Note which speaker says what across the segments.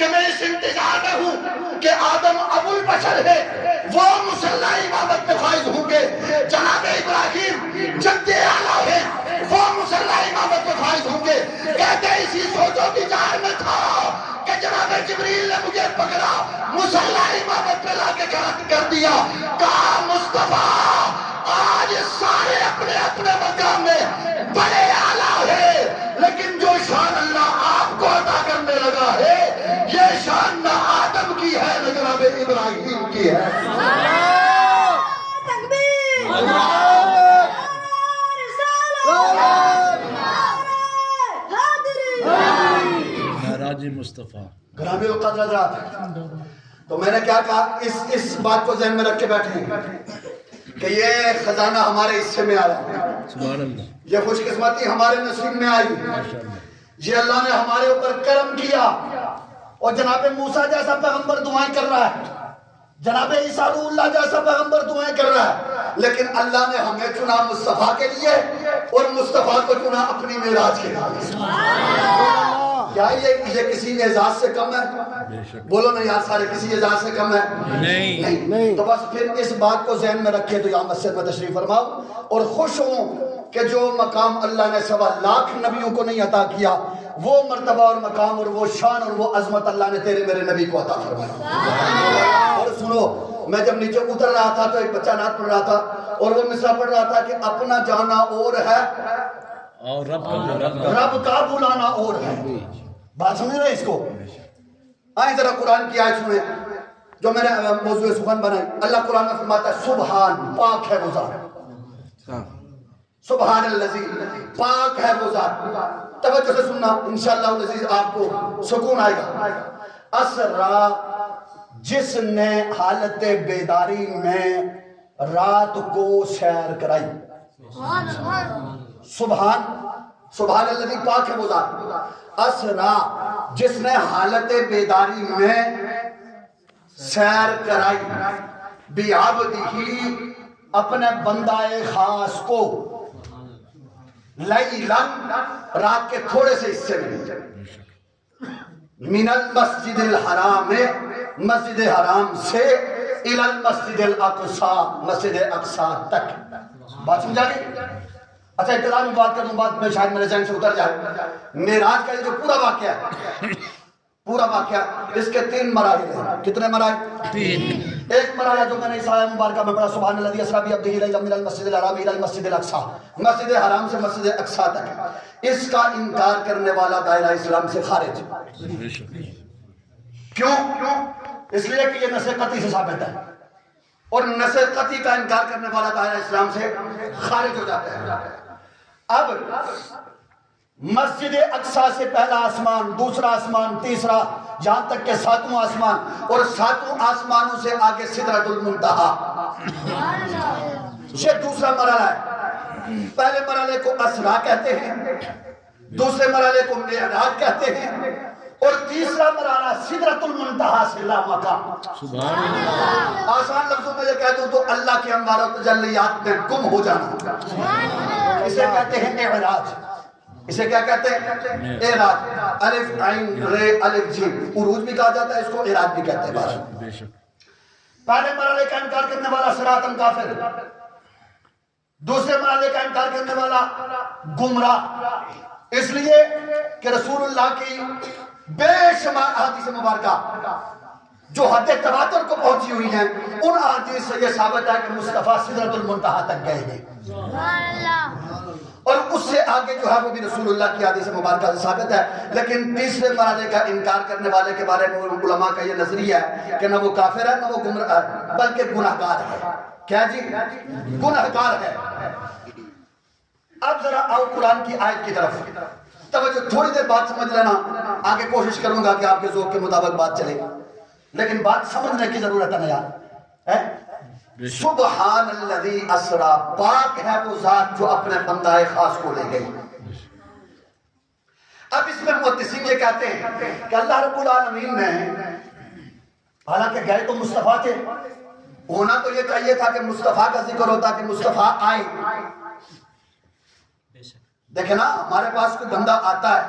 Speaker 1: کہ میں اس انتظار میں ہوں کہ آدم ابو البشر ہے، وہ مصلی امامت میں فائز ہوں گے، جناب ابراہیم جد اعلیٰ ہے، وہ مصلی امامت میں فائز ہوں گے۔ کہتے اسی سوچو کی جان میں تھا کہ جناب جبریل نے مجھے پکڑا، مصلی امامت میں لا کے کر دیا، کہا مصطفیٰ آج سارے اپنے اپنے مقام میں بڑے اعلیٰ ہے، لیکن جو شان اللہ آپ کو عطا کرنے لگا ہے یہ شان نہ آدم کی ہے نہ جناب ابراہیم کی ہے۔
Speaker 2: معراج مصطفیٰ۔
Speaker 1: گرامی القدر حضرات، تو میں نے کیا کہا، اس بات کو ذہن میں رکھ کے بیٹھیں کہ یہ خزانہ ہمارے حصے میں آیا،
Speaker 2: سبحان اللہ،
Speaker 1: یہ خوش قسمتی ہمارے نصیب میں آئی، یہ اللہ نے ہمارے اوپر کرم کیا۔ اور جناب موسیٰ جیسا پیغمبر دعائیں کر رہا ہے، جناب عیسیٰ روح اللہ جیسا پیغمبر دعائیں کر رہا ہے، لیکن اللہ نے ہمیں چنا مصطفیٰ کے لیے اور مصطفیٰ کو چنا اپنی معراج کے لیے۔ کیا یہ کسی اعزاز سے کم ہے؟ بولو نا یار سارے، کسی اعزاز سے کم ہے؟ نہیں۔ تو بس پھر اس بات کو ذہن میں رکھے تو یہاں مسجد میں تشریف فرماؤ اور خوش ہوں کہ جو مقام اللہ نے 1.25 نبیوں کو نہیں عطا کیا، وہ مرتبہ اور مقام اور وہ شان اور وہ عظمت اللہ نے تیرے میرے نبی کو عطا فرمایا۔ اور سنو، میں جب نیچے اتر رہا تھا تو ایک بچہ نعت پڑھ رہا تھا اور وہ مصرع پڑھ رہا تھا کہ اپنا جانا اور ہے
Speaker 2: اور
Speaker 1: رب کا بلانا اور ہے۔ بات سمجھ رہے اس کو؟ آئیں ذرا قرآن کی آیت سنیں جو میں نے موضوع سخن بنائی۔ اللہ قرآن میں فرماتا ہے سبحان، پاک ہے وہ ذات، سبحان الذی، پاک ہے وہ ذات۔ توجہ سے سننا، انشاءاللہ العزیز آپ کو سکون آئے گا۔ اسرا، جس نے حالت بیداری میں رات کو سیر کرائی، سبحان الذی، پاک ہے وہ ذات۔ اسرا، جس نے حالت بیداری میں سیر کرائی، بعبدہ، اپنے بندہ خاص کو، لیلاً، رات کے تھوڑے سے حصے میں، من المسجد الحرام، مسجد حرام سے، الی المسجد الاقصی، مسجد اقصی تک۔ بات سمجھا گئی؟ اچھا ابتدا میں بات کروں، بات میں شاید میرے ذہن سے اتر جائے۔ معراج کا یہ جو پورا واقعہ ہے، پورا واقعہ، اس کے 3 مراحل ہیں۔ کتنے مراحل؟ 3۔ ایک مرحلہ جو میں نے اس آیت مبارکہ میں پڑھا، سبحان الذی اسریٰ بعبدہ لیلاً من المسجد الحرام الی المسجد الاقصی، مسجد حرام سے مسجد اقصی تک، اس کا انکار کرنے والا دائرہ اسلام سے خارج۔ کیوں؟ اس لیے کہ یہ نص قطعی سے ثابت ہے، اور نص قطعی کا انکار کرنے والا دائرہ اسلام سے خارج ہو جاتا ہے۔ اب مسجد اقصی سے پہلا آسمان، دوسرا آسمان، تیسرا، یہاں تک کہ 7واں آسمان، اور 7 آسمانوں سے آگے سدرۃ المنتہا، یہ دوسرا مرحلہ ہے۔ پہلے مرحلے کو اسرا کہتے ہیں، دوسرے مرحلے کو معراج کہتے ہیں، اور تیسرا مرحلہ سدرۃ المنتہا سے لامکان۔ آسان لفظوں میں یہ کہہ دوں تو اللہ کے انوار و تجلیات میں گم ہو جانا، اسے کہتے ہیں اعراج۔ اسے کیا کہتے ہیں؟ اعراج، الف عین رے الف جیم، عروج بھی کہا جاتا ہے اس کو، اعراج بھی کہتے ہیں۔ پہلے مرحلے کا انکار کرنے والا صراطاً کافر، دوسرے مرحلے کا انکار کرنے والا گمراہ، اس لیے کہ رسول اللہ کی بے شمار احادیث مبارکہ جو حد تواتر کو پہنچی ہوئی ہیں، ان احادیث سے یہ ثابت ہے کہ مصطفیٰ سدرۃ المنتہا تک گئے ہیں، اور اس سے آگے جو ہے وہ بھی رسول اللہ کی حدیث مبارکہ سے ثابت ہے۔ لیکن تیسرے مرحلے کا انکار کرنے والے کے بارے میں علماء کا یہ نظریہ ہے کہ نہ وہ کافر ہے نہ وہ گمراہ ہے، بلکہ گناہگار ہے۔ کیا جی؟ گناہگار ہے۔ اب ذرا آؤ قرآن کی آیت کی طرف توجہ، تھوڑی دیر بات سمجھ لینا، آگے کوشش کروں گا کہ آپ کے ذوق کے مطابق بات چلے، لیکن بات سمجھنے کی ضرورت ہے نا یار۔ سبحان الذی اسریٰ، پاک ہے وہ ذات جو اپنے بندہ خاص کو لے گئی۔ اب اس میں محدثین یہ کہتے ہیں کہ اللہ رب العالمین نے، حالانکہ گئے تو مصطفیٰ تھے، ہونا تو یہ چاہیے تھا کہ مصطفیٰ کا ذکر ہوتا کہ مصطفیٰ آئے۔ دیکھیں نا، ہمارے پاس کوئی بندہ آتا ہے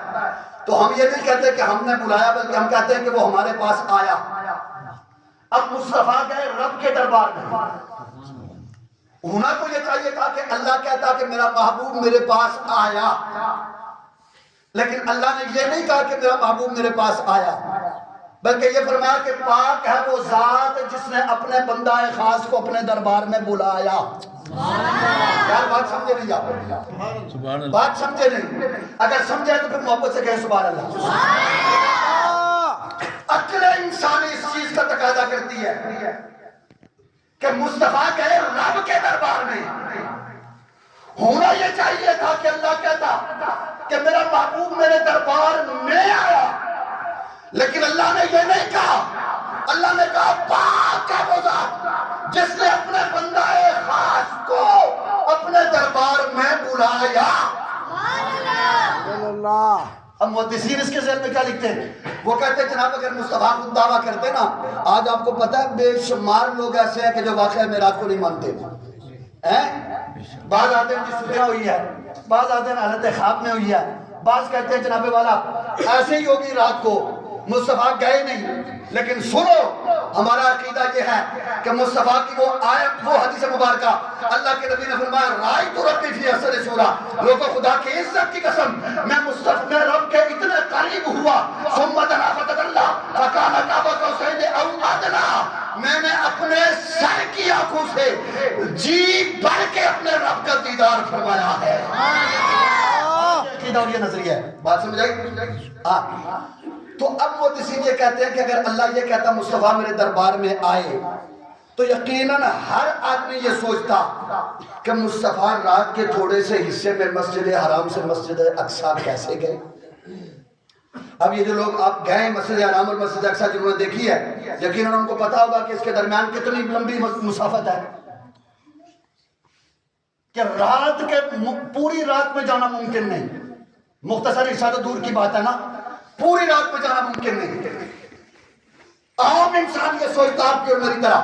Speaker 1: تو ہم یہ نہیں کہتے کہ ہم نے بلایا، بلکہ ہم کہتے ہیں کہ وہ ہمارے پاس آیا۔ اب مصطفیٰ گئے رب کے دربار میں، ہونا تو یہ چاہیے تھا کہ اللہ کہتا کہ میرا محبوب میرے پاس آیا، لیکن اللہ نے یہ نہیں کہا کہ میرا محبوب میرے پاس آیا، بلکہ یہ فرمایا کہ پاک ہے وہ ذات جس نے اپنے بندہ خاص کو اپنے دربار میں بلایا۔ یار بات سمجھے نہیں آپ؟
Speaker 2: سبحان اللہ،
Speaker 1: بات سمجھے نہیں؟ اگر سمجھے تو پھر محبت سے کہیں سبحان اللہ۔ عقل انسانی اس چیز کا تقاضا کرتی ہے کہ مصطفیٰ گئے رب کے دربار میں، ہونا یہ چاہیے تھا کہ اللہ کہتا کہ میرا محبوب میرے دربار میں آیا، لیکن اللہ نے یہ نہیں کہا۔ اللہ نے کہا پاک ہے وہ ذات جس نے اپنے بندہ خاص کو اپنے دربار میں بلایا۔ اب محدثین اس کے ذہن میں کیا لکھتے ہیں؟ وہ کہتے ہیں جناب اگر مصطفیٰ خود دعویٰ کرتے نا، آج آپ کو پتہ ہے بے شمار لوگ ایسے ہیں کہ جو واقعہ معراج کو نہیں مانتے ہیں۔ بعض آتے ہیں جس صبح ہوئی ہے، بعض آتے ہیں حالت خواب میں ہوئی ہے، بعض کہتے ہیں جناب والا ایسے ہی ہوگی رات کو، مصطفیٰ گئے نہیں۔ لیکن سنو ہمارا عقیدہ یہ ہے کہ مصطفیٰ کی وہ آیت، وہ حدیث مبارکہ، اللہ کے نبی نے فرمایا رأیت ربی فی احسن صورہ، لوگوں خدا کی عزت کی قسم میں مصطفیٰ رب کے اتنے قریب ہوا، ثم دنا فتدلی فکان قاب قوسین او ادنی، میں نے اپنے سر کی آنکھوں سے جی بھر کے اپنے رب کا دیدار فرمایا ہے۔ عقیدہ اور یہ نظریہ ہے، بات سمجھ آئی؟ تو اب محدثین یہ کہتے ہیں کہ اگر اللہ یہ کہتا مصطفیٰ میرے دربار میں آئے تو یقیناً ہر آدمی یہ سوچتا کہ مصطفیٰ رات کے تھوڑے سے حصے میں مسجد حرام سے مسجد اقصیٰ کیسے گئے۔ اب یہ جو لوگ آپ گئے مسجد حرام اور مسجد اقصیٰ جنہوں نے دیکھی ہے، یقیناً ان کو پتا ہوگا کہ اس کے درمیان کتنی لمبی مسافت ہے، کہ رات کے پوری رات میں جانا ممکن نہیں، مختصر ارشاد دور کی بات ہے نا، پوری رات میں جانا ممکن نہیں۔ عام انسان یہ سوچتا آپ کی اور میری طرح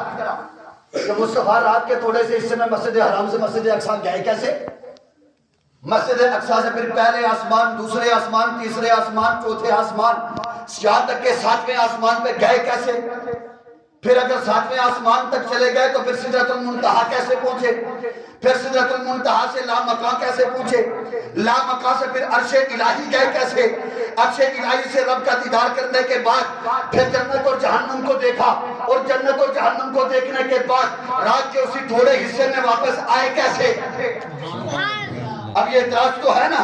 Speaker 1: کہ مصطفیٰ رات کے تھوڑے سے حصے میں مسجد حرام سے مسجد اقصیٰ گئے کیسے؟ مسجد اقصیٰ سے پھر پہلے آسمان، دوسرے آسمان، تیسرے آسمان، چوتھے آسمان، یہاں تک کہ 7ویں آسمان پہ گئے کیسے؟ پھر اگر 7ویں آسمان تک چلے گئے تو پھر سدرۃ المنتہا کیسے پہنچے؟ پھر سدرۃ المنتہا سے لامکاں کیسے پہنچے؟ لامکاں سے پھر عرش الہی گئے کیسے؟ عرش الہی سے رب کا دیدار کرنے کے بعد پھر جنت اور جہنم کو دیکھا، اور جنت اور جہنم کو دیکھنے کے بعد رات کے اسی تھوڑے حصے میں واپس آئے کیسے؟ اب یہ اعتراض تو ہے نا،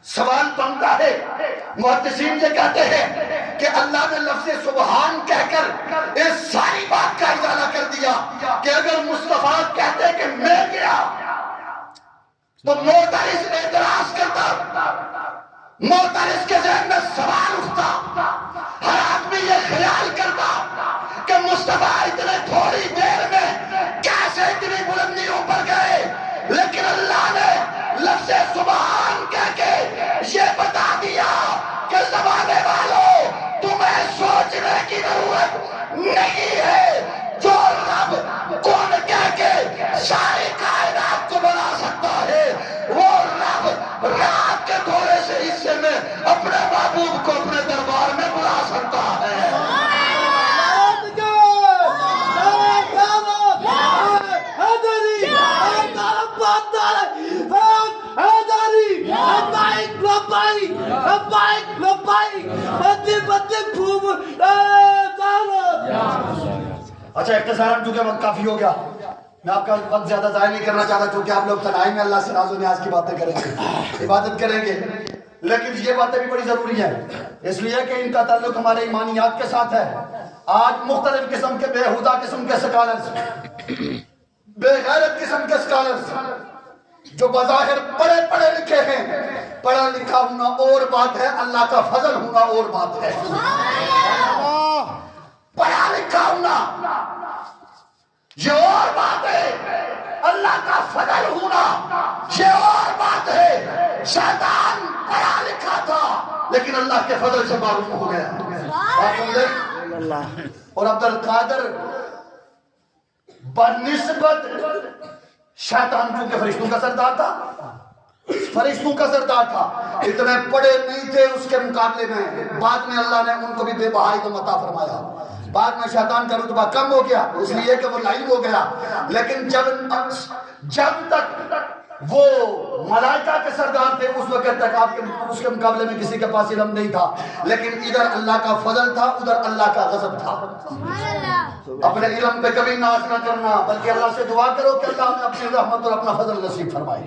Speaker 1: سوال بنتا ہے۔ محدثین یہ کہتے ہیں کہ اللہ نے لفظ سبحان کہہ کر اس ساری بات کا ازالہ کر دیا کہ اگر مصطفیٰ کہتے کہ میں گیا تو معترض اعتراض کرتا، معترض کے ذہن میں سوال اٹھتا، ہر آدمی یہ خیال کرتا کہ مصطفیٰ اتنے تھوڑی دیر میں کیسے اتنی بلندیوں پر گئے، لیکن اللہ نے لفظ سبحان کہہ کے یہ بتا دیا کہ زمانے والوں تمہیں سوچنے کی ضرورت نہیں ہے، جو رب کون کہہ کے ساری کائنات کو بنا سکتا ہے وہ رب رات کے تھوڑے سے حصے میں اپنے محبوب کو اپنے دربار میں بلا سکتا ہے۔ اچھا اختصاراً چونکہ وقت کافی ہو گیا، میں آپ کا وقت زیادہ ضائع نہیں کرنا چاہتا، چونکہ آپ لوگ تنہائی میں اللہ سے راز و نیاز کی باتیں کریں گے، عبادت کریں گے، لیکن یہ باتیں بھی بڑی ضروری ہیں، اس لیے کہ ان کا تعلق ہمارے ایمانیات کے ساتھ ہے۔ آج مختلف قسم کے بےہودہ قسم کے سکالرز، بے غیرت قسم کے سکالرز جو بظاہر پڑھے لکھے ہیں، پڑھا لکھا ہونا اور بات ہے، اللہ کا فضل ہونا اور بات ہے۔ پڑھا لکھا ہونا یہ اور بات ہے، اللہ کا فضل ہونا یہ اور بات ہے۔ شیطان پڑھا لکھا تھا لیکن اللہ کے فضل سے معروف ہو گیا، بات سمجھے؟ اور عبد القادر بنسبت شیطان چونکہ فرشتوں کا سردار تھا، فرشتوں کا سردار تھا، اتنے پڑھے نہیں تھے اس کے مقابلے میں، بعد میں اللہ نے ان کو بھی بے بہائی کا عطا فرمایا، بعد میں شیطان کا رتبہ کم ہو گیا اس لیے کہ وہ لائن ہو گیا، لیکن جب تک وہ ملائکہ کے سردار تھے اس وقت تک اس کے مقابلے میں کسی کے پاس علم نہیں تھا، لیکن ادھر اللہ کا فضل تھا ادھر اللہ کا غضب تھا۔ اپنے علم پہ کبھی ناز نہ کرنا، بلکہ اللہ سے دعا کرو کہ اللہ ہمیں اپنی رحمت اور اپنا فضل نصیب فرمائے۔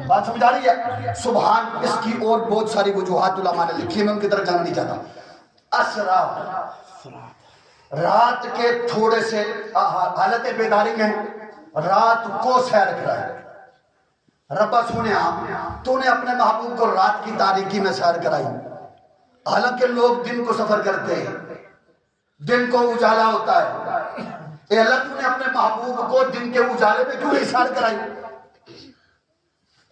Speaker 1: بات سمجھا رہی ہے؟ سبحان، اس کی اور بہت ساری وجوہات علماء نے لکھی، میں ان کی طرف جانا نہیں چاہتا۔ اسرا، رات کے تھوڑے سے حالت بیداری میں رات کو سیر کرائے۔ ربا سنیا تو نے اپنے محبوب کو رات کی تاریکی میں سیر کرائی، حالانکہ لوگ دن کو سفر کرتے ہیں، دن کو اجالا ہوتا ہے، اے اللہ تو نے اپنے محبوب کو دن کے اجالے میں کیوں نہیں سیر کرائی،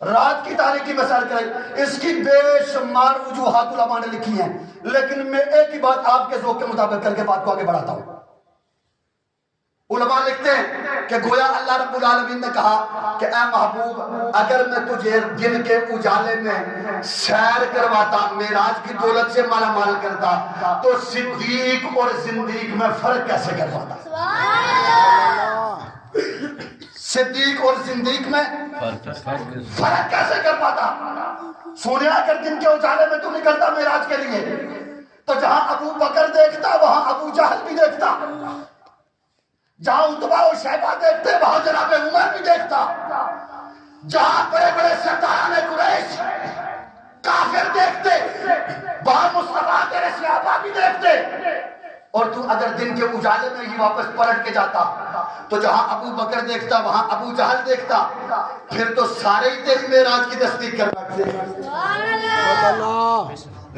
Speaker 1: رات کی تاریکی میں سیر کرائی؟ اس کی بے شمار وجوہات علماء نے لکھی ہیں، لیکن میں ایک ہی بات آپ کے ذوق کے مطابق کر کے بات کو آگے بڑھاتا ہوں۔ علماء لکھتے ہیں کہ گویا اللہ رب العالمین نے کہا کہ اے محبوب اگر میں تجھے دن کے اجالے میں سیر کرواتا، معراج کی دولت سے مالا مال کرتا، تو صدیق اور زندیق میں فرق کیسے کرواتا؟ صدیق اور زندیق میں فرق کیسے کر پاتا؟ سونیا اگر دن کے اجالے میں تو نکلتا معراج کے لیے تو جہاں ابو بکر دیکھتا وہاں ابو جہل بھی دیکھتا، جہاں عتبہ و شیبہ دیکھتے وہاں جناب عمر بھی دیکھتا، جہاں بڑے بڑے سرداران قریش کافر دیکھتے وہاں مصطفیٰ تیرے صحابہ بھی دیکھتے، اور تو اگر دن کے اجالے میں ہی واپس پلٹ کے جاتا تو جہاں ابو بکر دیکھتا وہاں ابو جہل دیکھتا، پھر تو سارے ہی تیری معراج کی تصدیق کر رکھتے۔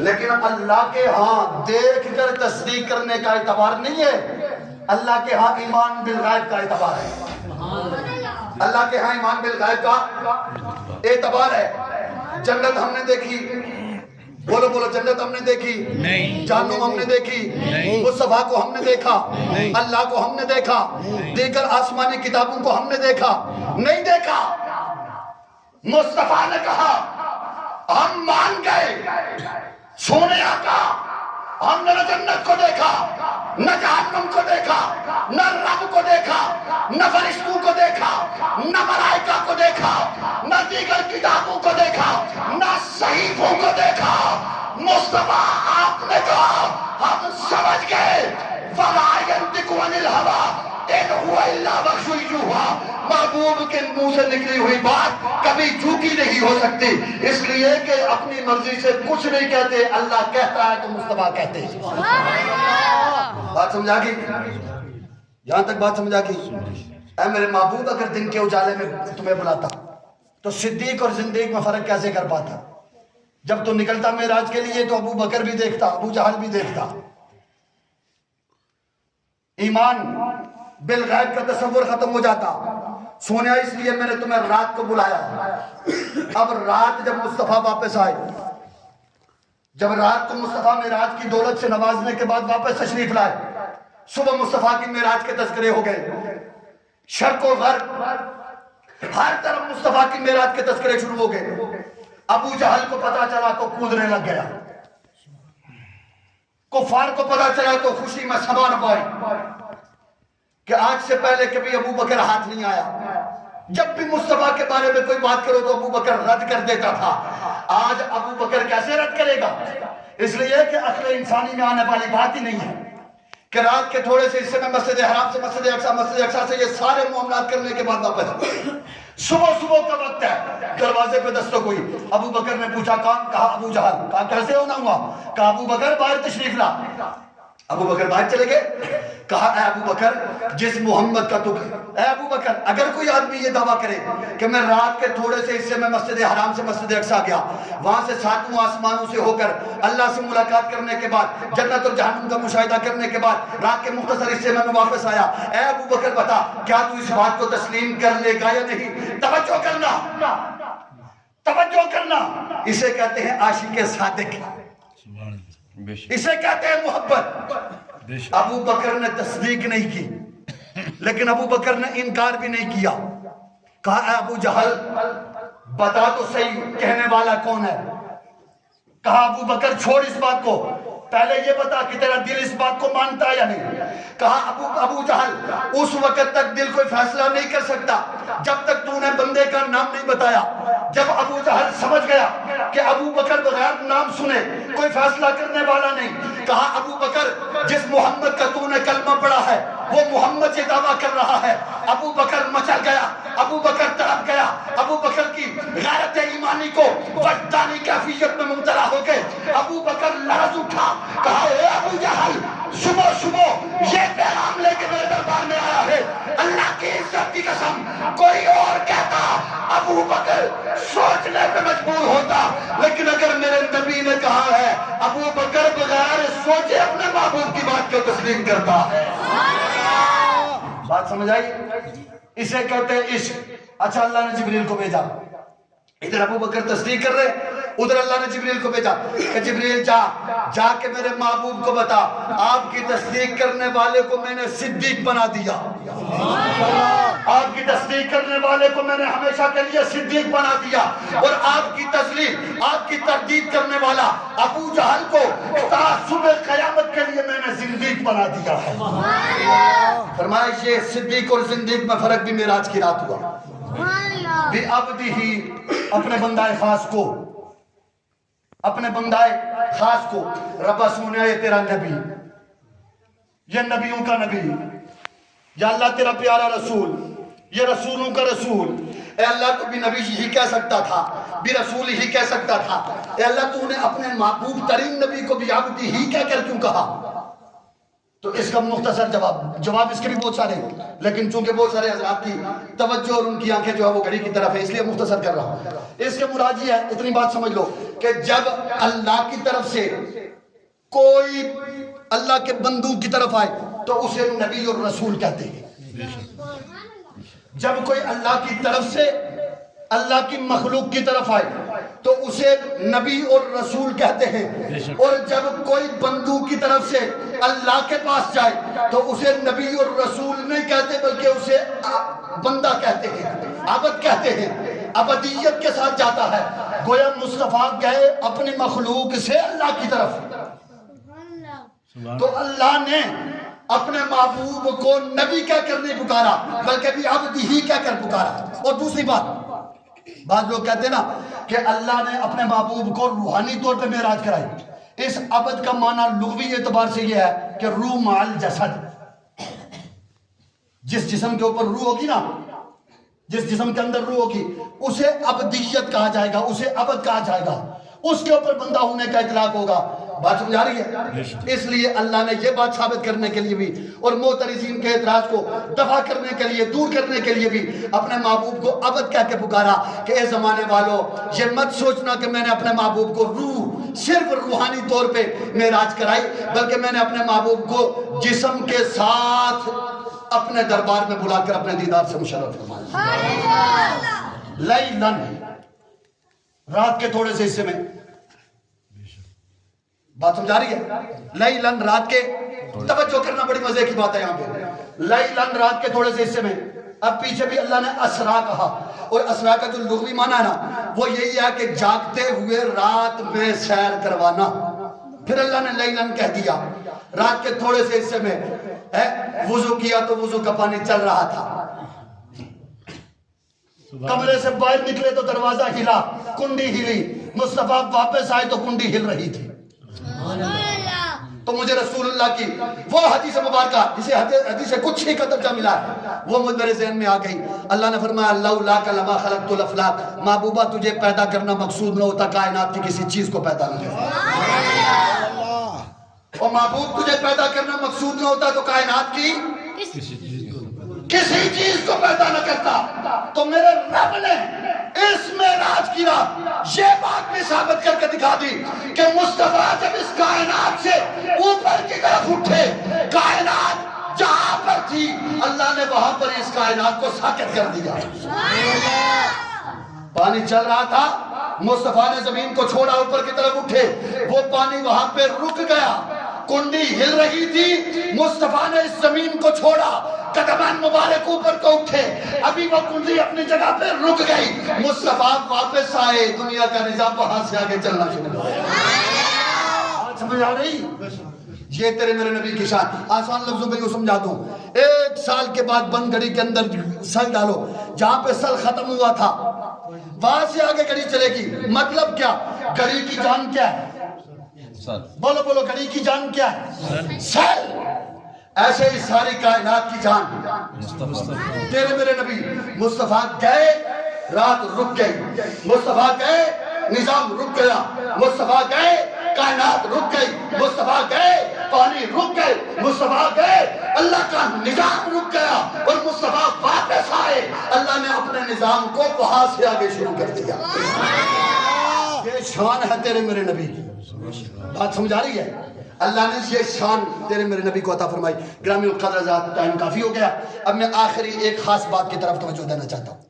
Speaker 1: لیکن اللہ کے ہاں دیکھ کر تصدیق کرنے کا اعتبار نہیں ہے، اللہ کے ہاں ایمان بالغیب کا اعتبار ہے، اللہ کے ہاں ایمان بالغیب کا اعتبار ہے۔ جنت ہم نے دیکھی، بولو بولو، جنت ہم نے دیکھی نہیں، جہنم ہم نے دیکھی نہیں، مصطفیٰ کو ہم نے دیکھا نہیں، اللہ کو ہم نے دیکھا، دیگر آسمانی کتابوں کو ہم نے دیکھا نہیں دیکھا۔ مصطفیٰ نے کہا ہم مان گئے، سونے آقا ہم نے نہ جنت کو دیکھا، نہ جہنم کو دیکھا، نہ رب کو دیکھا، نہ فرشتوں کو دیکھا، نہ ملائکہ کو دیکھا، نہ دیگر کتابوں کو دیکھا، نہ صحیفوں کو دیکھا۔ مصطفیٰ آپ نے کہا ہم سمجھ گئے، وَمَا يَنطِقُ عَنِ الْهَوَىٰ إِنْ هُوَ إِلَّا وَحْيٌ يُوحَىٰ۔ محبوب کے منہ سے نکلی ہوئی بات کبھی جھوٹی نہیں ہو سکتی، اس لیے کہ اپنی مرضی سے کچھ نہیں کہتے، اللہ کہتا ہے تو مصطفیٰ کہتے ہیں۔ بات سمجھا گی؟ یہاں تک بات سمجھا گی؟ اے میرے محبوب اگر دن کے اجالے میں تمہیں بلاتا تو صدیق اور زندیق میں فرق کیسے کر پاتا؟ جب تو نکلتا معراج کے لیے تو ابو بکر بھی دیکھتا، ابو جہل بھی دیکھتا۔ ایمان بالغیب کا تصور ختم ہو جاتا۔ سونیا اس لیے میں نے تمہیں رات کو بلایا۔ اب رات جب مصطفیٰ واپس آئے، جب رات کو مصطفیٰ معراج کی دولت سے نوازنے کے بعد واپس تشریف لائے، صبح مصطفیٰ کی معراج کے تذکرے ہو گئے، شرق و غرب ہر طرف مصطفیٰ کی معراج کے تذکرے شروع ہو گئے۔ ابو جہل کو پتا چلا تو کودنے لگ گیا، کفار کو پتا چلا تو خوشی میں سمان پائے کہ آج سے پہلے کبھی ابو بکر ہاتھ نہیں آیا۔ جب بھی مصطفیٰ کے بارے میں کوئی بات کرو تو ابو بکر رد کر دیتا تھا، آج ابو بکر کیسے رد کرے گا؟ اس لیے کہ عقل انسانی میں آنے والی بات ہی نہیں ہے کہ رات کے تھوڑے سے حصے میں مسجد حرام سے مسجد اقصیٰ سے یہ سارے معاملات کرنے کے بعد واپس صبح کا وقت ہے، دروازے پہ دستک ہوئی، ابو بکر نے پوچھا کون؟ کہا ابو جہل۔ کہا کیسے ہونا ہوا؟ کہا ابو بکر باہر تشریف لا۔ ابو بکر باہر چلے گئے۔ کہا اے ابو بکر جس محمد کا تو اے ابو بکر اگر کوئی آدمی یہ دعویٰ کرے کہ میں رات کے تھوڑے سے حصے میں مسجد حرام سے مسجد اقصیٰ گیا، وہاں سے ساتوں آسمانوں سے ہو کر اللہ سے ملاقات کرنے کے بعد جنت اور جہنم کا مشاہدہ کرنے کے بعد رات کے مختصر حصے میں واپس آیا، اے ابو بکر بتا کیا تو اس بات کو تسلیم کر لے گا یا نہیں؟ توجہ کرنا، اسے کہتے ہیں عاشق صادق، اسے کہتے ہیں محبت۔ ابو بکر نے تصدیق نہیں کی، لیکن ابو بکر نے انکار بھی نہیں کیا۔ کہا اے ابو جہل بتا تو صحیح کہنے والا کون ہے؟ کہا ابو بکر چھوڑ اس بات کو، پہلے یہ بتا کہ تیرا دل اس بات کو مانتا ہے یا نہیں؟ کہا ابو جہل اس وقت تک دل کوئی فیصلہ نہیں کر سکتا جب تک تو نے بندے کا نام نہیں بتایا۔ جب ابو جہل سمجھ گیا کہ ابو بکر بغیر نام سنے کوئی فیصلہ کرنے والا نہیں، کہا ابو بکر جس محمد کا تو نے کلمہ پڑھا ہے وہ محمد یہ دعویٰ کر رہا ہے۔ ابو بکر مچل گیا، ابو بکر تڑپ گیا، ابو بکر کی غیرت ایمانی کو وجدانی کیفیت میں مبتلا ہو کے ابو بکر لرز اٹھا، کہا اے ابو جہل صبح صبح یہ پیغام لے کے میرے دربار میں آیا ہے، اللہ کی عزت کی قسم کوئی اور کہتا ابو بکر سوچنے پہ مجبور ہوتا، لیکن اگر میرے نبی نے کہا ہے ابو بکر بغیر سوچے اپنے محبوب کی بات کو تسلیم کرتا ہے۔ بات سمجھ آئی؟ اسے کہتے ہیں عشق۔ اچھا اللہ نے جبریل کو بھیجا، ادھر ابو بکر تصدیق کر رہے، ادھر اللہ نے جبریل کو بھیجا کہ جبریل جا کے میرے محبوب کو بتا آپ کی تصدیق کرنے والے کو میں نے صدیق بنا دیا، آپ کی تصدیق کرنے والے کو میں نے ہمیشہ کے لیے صدیق بنا دیا، اور آپ کی تسلیم آپ کی تردید کرنے والا ابو جہل کو تا صبح قیامت کے لیے میں نے زندیق بنا دیا ہے۔ فرمایا یہ صدیق اور زندیق میں فرق بھی معراج کی رات ہوا۔ بھی عبدی ہی اپنے بندہ خاص کو، اپنے بندہ خاص کو ربا سونے یہ تیرا نبی، یہ نبیوں کا نبی، یا اللہ تیرا پیارا رسول، یہ رسولوں کا رسول، اے اللہ تو بھی نبی ہی کہہ سکتا تھا، بھی رسول ہی کہہ سکتا تھا، اے اللہ تو نے اپنے محبوب ترین نبی کو بھی عبدی ہی کہہ کر کیوں کہا؟ تو اس کا مختصر جواب اس کے بھی بہت سارے، لیکن چونکہ بہت سارے حضرات کی توجہ اور ان کی آنکھیں جو ہے وہ گھڑی کی طرف ہے اس لیے مختصر کر رہا ہوں۔ اس کے مراد یہ ہے، اتنی بات سمجھ لو کہ جب اللہ کی طرف سے کوئی اللہ کے بندوں کی طرف آئے تو اسے نبی اور رسول کہتے ہیں۔ جب کوئی اللہ کی طرف سے اللہ کی مخلوق کی طرف آئے تو اسے نبی اور رسول کہتے ہیں، اور جب کوئی بندوں کی طرف سے اللہ کے پاس جائے تو اسے نبی اور رسول نہیں کہتے بلکہ اسے بندہ کہتے ہیں، عبد کہتے ہیں، عبدیت کے ساتھ جاتا ہے۔ گویا مصطفیٰ گئے اپنی مخلوق سے اللہ کی طرف، تو اللہ نے اپنے محبوب کو نبی کہہ کر نہیں پکارا بلکہ بھی عبد ہی کہہ کر پکارا۔ اور دوسری بات، بعض لوگ کہتے ہیں نا کہ اللہ نے اپنے محبوب کو روحانی طور پہ معراج کرائی۔ اس عبد کا معنی لغوی اعتبار سے یہ ہے کہ روح مع الجسد، جس جسم کے اوپر روح ہوگی نا، جس جسم کے اندر روح ہوگی اسے عبدیت کہا جائے گا، اسے عبد کہا جائے گا، اس کے اوپر بندہ ہونے کا اطلاق ہوگا۔ بات سمجھ آ رہی ہے؟ اس لیے اللہ نے یہ بات ثابت کرنے کے لیے بھی اور معترضین کے اعتراض کو دفع کرنے کے لیے، دور کرنے کے لیے بھی اپنے محبوب کو عبد کہہ کے پکارا کہ اے زمانے والوں یہ مت سوچنا کہ میں نے اپنے محبوب کو روح صرف روحانی طور پہ معراج کرائی، بلکہ میں نے اپنے محبوب کو جسم کے ساتھ اپنے دربار میں بلا کر اپنے دیدار سے مشرف فرمایا۔ لیلن، رات کے تھوڑے سے حصے میں، بات سمجھا رہی ہے؟ لیلن، رات کے، توجہ کرنا بڑی مزے کی بات ہے یہاں پہ، لیلن، رات کے تھوڑے سے حصے میں۔ اب پیچھے بھی اللہ نے اسرا کہا، اور اسرا کا جو لغوی معنی ہے نا وہ یہی ہے کہ جاگتے ہوئے رات میں سیر کروانا۔ پھر اللہ نے لیلن کہہ دیا، رات کے تھوڑے سے حصے میں وضو کیا تو وضو کا پانی چل رہا تھا، کمرے سے باہر نکلے تو دروازہ ہلا، کنڈی ہلی، مصطفیٰ واپس آئے تو کنڈی ہل رہی تھی۔ تو مجھے رسول اللہ کی وہ حدیث مبارکہ جسے حدیث سے کچھ ہی کا درجہ ملا ہے وہ مجھ میرے ذہن میں آ گئی۔ اللہ نے فرمایا لولاک لما خلقت الافلاک، محبوبہ تجھے پیدا کرنا مقصود نہ ہوتا کائنات کی کسی چیز کو پیدا نہ کرنا، اور محبوب تجھے پیدا کرنا مقصود نہ ہوتا تو کائنات کی کسی چیز کو پیدا نہ کرتا۔ تو میرے رب نے اس معراج کی رات یہ بات بھی ثابت کر کے دکھا دی کہ مصطفیٰ جب اس کائنات سے اوپر کی طرف اٹھے، کائنات جہاں پر تھی اللہ نے وہاں پر اس کائنات کو ساکت کر دیا۔ پانی چل رہا تھا، مصطفیٰ نے زمین کو چھوڑا، اوپر کی طرف اٹھے، وہ پانی وہاں پہ رک گیا۔ کنڈی ہل رہی تھی، مصطفیٰ نے اس زمین کو چھوڑا، قدمان مبارک اوپر کو اٹھے، ابھی وہ کنڈلی اپنی جگہ پہ رک گئی، مصطفیٰ واپس آئے، دنیا کا نظام وہاں سے آگے چلنا شروع ہوا۔ بات سمجھ آ رہی؟ یہ تیرے میرے نبی کی شان۔ آسان لفظوں میں یوں سمجھا دوں، 1 سال کے بعد بند گھڑی کے اندر سل ڈالو، جہاں پہ سل ختم ہوا تھا وہاں سے آگے گھڑی چلے گی۔ مطلب کیا؟ گھڑی کی جان کیا ہے؟ بولو بولو، گھڑی کی جان کیا ہے؟ سل۔ ایسے ہی ساری کائنات کی جان تیرے میرے نبی مصطفیٰ گئے، رات رک گئی، مصطفیٰ گئے، نظام رک گیا، مصطفیٰ گئے، کائنات رک گئی، مصطفیٰ گئے، پانی رک گئے، مصطفیٰ گئے، اللہ کا نظام رک گیا، اور مصطفیٰ واپس آئے، اللہ نے اپنے نظام کو وہاں سے آگے شروع کر دیا۔ یہ شان ہے تیرے میرے نبی کی۔ بات سمجھ آ رہی ہے؟ اللہ نے یہ شان تیرے میرے نبی کو عطا فرمائی۔ گرامی القدر حضرات، ٹائم کافی ہو گیا، اب میں آخری ایک خاص بات کی طرف توجہ دینا چاہتا ہوں۔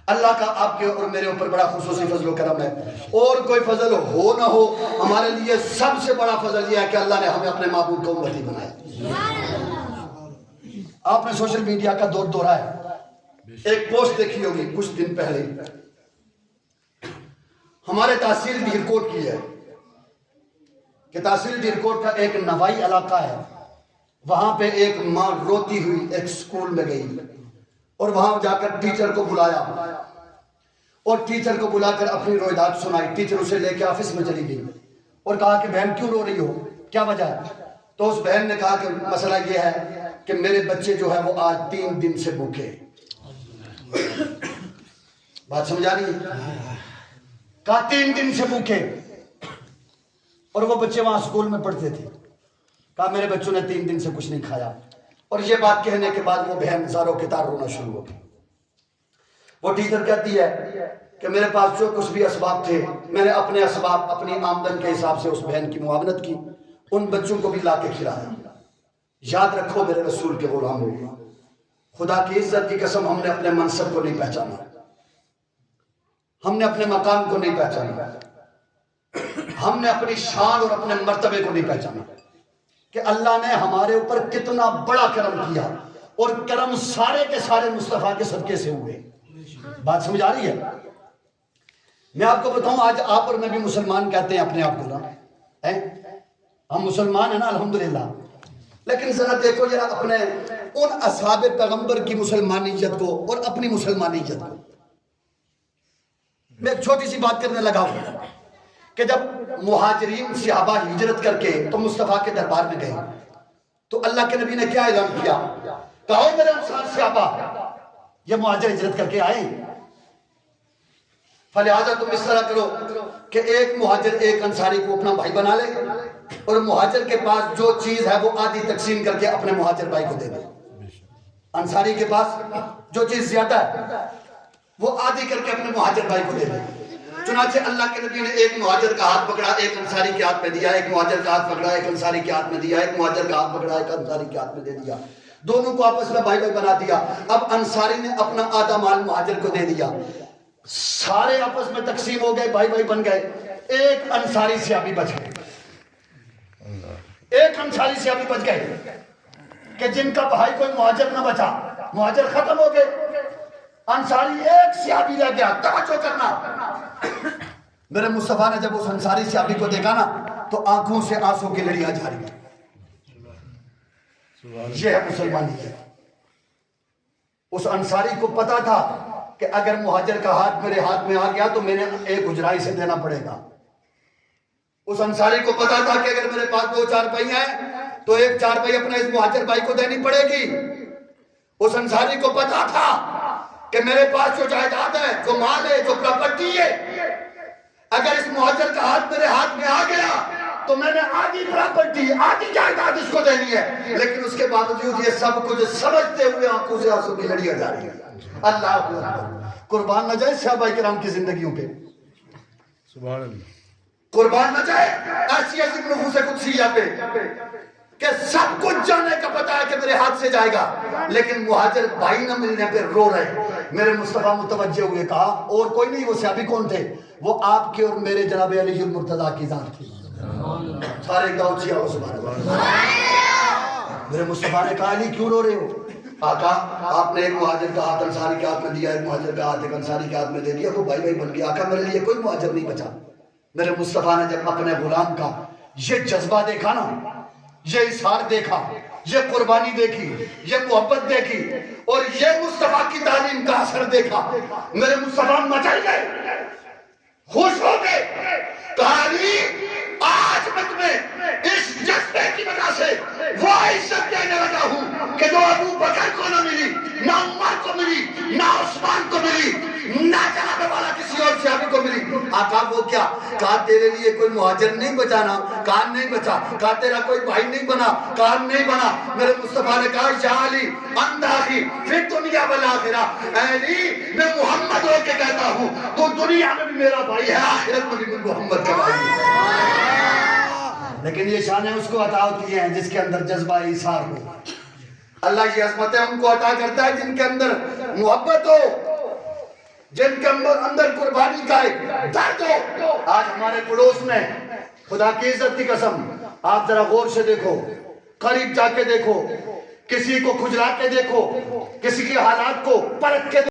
Speaker 1: اللہ کا آپ کے اور میرے اوپر بڑا خصوصی فضل و کرم ہے، اور کوئی فضل ہو نہ ہو، ہمارے لیے سب سے بڑا فضل یہ ہے کہ اللہ نے ہمیں اپنے معبود کو امتی بنایا۔ آپ نے سوشل میڈیا کا دور دورہ ہے، ایک پوسٹ دیکھی ہوگی کچھ دن پہلے، ہمارے تحصیل ڈیرکوٹ کی ہے کہ تحصیل ڈیرکوٹ کا ایک نوائی علاقہ ہے، وہاں پہ ایک ماں روتی ہوئی ایک سکول میں گئی، اور وہاں جا کر ٹیچر کو بلایا، اور ٹیچر کو بلا کر اپنی رویداد سنائی۔ ٹیچر اسے لے کے آفس میں چلی گئی اور کہا کہ بہن کیوں رو رہی ہو، کیا وجہ ہے؟ تو اس بہن نے کہا کہ مسئلہ یہ ہے کہ میرے بچے جو ہے وہ آج 3 دن سے بھوکے۔ بات سمجھ آ رہی ہے؟ کہا 3 دن سے بھوکے، اور وہ بچے وہاں سکول میں پڑھتے تھے۔ کہا میرے بچوں نے 3 دن سے کچھ نہیں کھایا۔ اور یہ بات کہنے کے بعد وہ بہن زاروں کے تار رونا شروع ہو گئی۔ وہ ٹیچر کہتی ہے کہ میرے پاس جو کچھ بھی اسباب تھے، میں نے اپنے اسباب اپنی آمدن کے حساب سے اس بہن کی معاونت کی، ان بچوں کو بھی لا کے کھلایا۔ یاد رکھو میرے رسول کے غلام ہو، خدا کی عزت کی قسم، ہم نے اپنے منصب کو نہیں پہچانا، ہم نے اپنے مقام کو نہیں پہچانا، ہم نے اپنی شان اور اپنے مرتبے کو نہیں پہچانا کہ اللہ نے ہمارے اوپر کتنا بڑا کرم کیا، اور کرم سارے کے سارے مصطفیٰ کے صدقے سے ہوئے۔ بات سمجھ آ رہی ہے؟ میں آپ کو بتاؤں، آج آپ اور میں بھی مسلمان کہتے ہیں اپنے آپ کو نا، ہم مسلمان ہیں نا الحمدللہ، لیکن ذرا دیکھو ذرا اپنے ان اصحاب پیغمبر کی مسلمانیت کو اور اپنی مسلمانیت کو۔ میں ایک چھوٹی سی بات کرنے لگا ہوں کہ جب مہاجرین صحابہ ہجرت کر کے تو مصطفیٰ کے دربار میں گئے، تو اللہ کے نبی نے کیا اعلان کیا؟ کہو میرے انصار صحابہ، یہ مہاجر ہجرت کر کے آئے، فلہذا تم اس طرح کرو کہ ایک مہاجر ایک انصاری کو اپنا بھائی بنا لے، اور مہاجر کے پاس جو چیز ہے وہ آدھی تقسیم کر کے اپنے مہاجر بھائی کو دے دے۔ انصاری کے پاس جو چیز زیادہ ہے وہ آدھی کر کے اپنے مہاجر بھائی کو دے دے۔ چنانچہ اللہ کے نبی نے ایک مہاجر کا ہاتھ پکڑا، ایک انصاری کے ہاتھ میں دیا، ایک مہاجر کا ہاتھ پکڑا، ایک انصاری کے ہاتھ میں دیا، ایک مہاجر کا ہاتھ پکڑا، ایک انصاری کے ہاتھ میں دے دیا، دونوں کو آپس میں بھائی بھائی بنا دیا۔ اب انصاری نے اپنا آدھا مال مہاجر کو دے دیا، سارے آپس میں تقسیم ہو گئے، بھائی بھائی بن گئے۔ ایک انصاری صحابی بچ گئے، ایک انصاری صحابی بچ گئے کہ جن کا بھائی کوئی مہاجر نہ بچا، مہاجر ختم ہو گئے، انصاری ایک صحابی رہ گیا۔ توجہ کرنا، میرے مصطفیٰ نے جب اس انصاری صحابی کو دیکھا نا تو آنکھوں سے آنسوں کی لڑیاں جاری ہیں۔ یہ ہے مسلمانیت۔ اس انصاری کو پتا تھا کہ اگر مہاجر کا ہاتھ میرے ہاتھ میں آ گیا تو میں نے ایک اجرائی سے دینا پڑے گا۔ اس انصاری کو پتا تھا کہ اگر میرے پاس 2 چارپائی ہیں تو 1 چارپائی اپنے اس مہاجر بھائی کو دینی پڑے گی۔ اس انصاری کو پتا تھا کہ میرے پاس جو جائیداد ہے، جو مال ہے، جو پراپرٹی ہے، اگر اس مہاجر کا ہاتھ میرے ہاتھ میں آ گیا تو میں نے آدھی پراپرٹی، آدھی جائیداد اس کو دینی ہے۔ لیکن اس کے باوجود یہ سب کچھ سمجھتے ہوئے آنکھوں سے آنسوں کی لڑیاں جا رہی ہیں۔ اللہ اکبر، قربان نہ جائے صحابہ کرام کی زندگیوں پہ،
Speaker 2: سبحان اللہ،
Speaker 1: قربان نہ جائے ایسی عظیم نفوس قدسیہ پہ کہ سب کچھ جانے کا پتا ہے کہ میرے ہاتھ سے جائے گا، لیکن مہاجر بھائی نہ ملنے پہ رو رہے۔ میرے مصطفیٰ متوجہ ہوئے، کہا اور کوئی نہیں، وہ صحابی کون تھے؟ وہ آپ کے اور میرے جناب علی المرتضیٰ کی ذات تھی۔ سارے گاؤں چیا ہو سبحان اللہ۔ میرے مصطفیٰ نے کہا علی کیوں رو رہے ہو؟ آقا آپ نے ایک مہاجر کا ہاتھ انصاری کے ہاتھ میں دیا، ایک مہاجر کا ہاتھ ایک انصاری کے ہاتھ میں دے دیا، وہ بھائی بھائی بن گیا۔ آقا میرے لیے کوئی مہاجر نہیں بچا۔ میرے مصطفیٰ نے جب اپنے غلام کا یہ جذبہ دیکھا نا، یہ اظہار دیکھا، یہ قربانی دیکھی، یہ محبت دیکھی، اور یہ مصطفیٰ کی تعلیم کا اثر دیکھا، میرے مصطفیٰ مچل گئے، خوش ہو گئے۔ کہا علی آج میں تمہیں اس جذبے کی وجہ سے وہ عزت دینے لگا ہوں کہ جو ابو بکر کو نہ ملی، نہ عمر کو ملی، نہ عثمان کو ملی، نہ جناب والا کسی اور صحابی کو ملی۔ آقا وہ کیا؟ کہا تیرے لیے کوئی مہاجر نہیں بچانا، کان نہیں بچا۔ کہا تیرا کوئی بھائی نہیں بنا، کان نہیں بنا۔ میرے مصطفیٰ نے کہا یا علی انت اخی فی الدنیا والآخرہ، اے علی میں محمد ہو کے کہتا ہوں تو دنیا میں بھی میرا بھائی ہے، آخرت میں بھی محمد کا بھائی ہے۔ لیکن یہ شانیں اس کو عطا ہوتی ہیں جس کے اندر جذبہ ایثار ہو۔ اللہ یہ عظمتیں ان کو عطا کرتا ہے جن کے اندر محبت ہو، جن کے اندر قربانی کا ایک درد ہو۔ آج ہمارے پڑوس میں خدا کی عزت کی قسم آپ ذرا غور سے دیکھو، قریب جا کے دیکھو، کسی کو کھجلا کے دیکھو، کسی کے حالات کو پرکھ کے دیکھو۔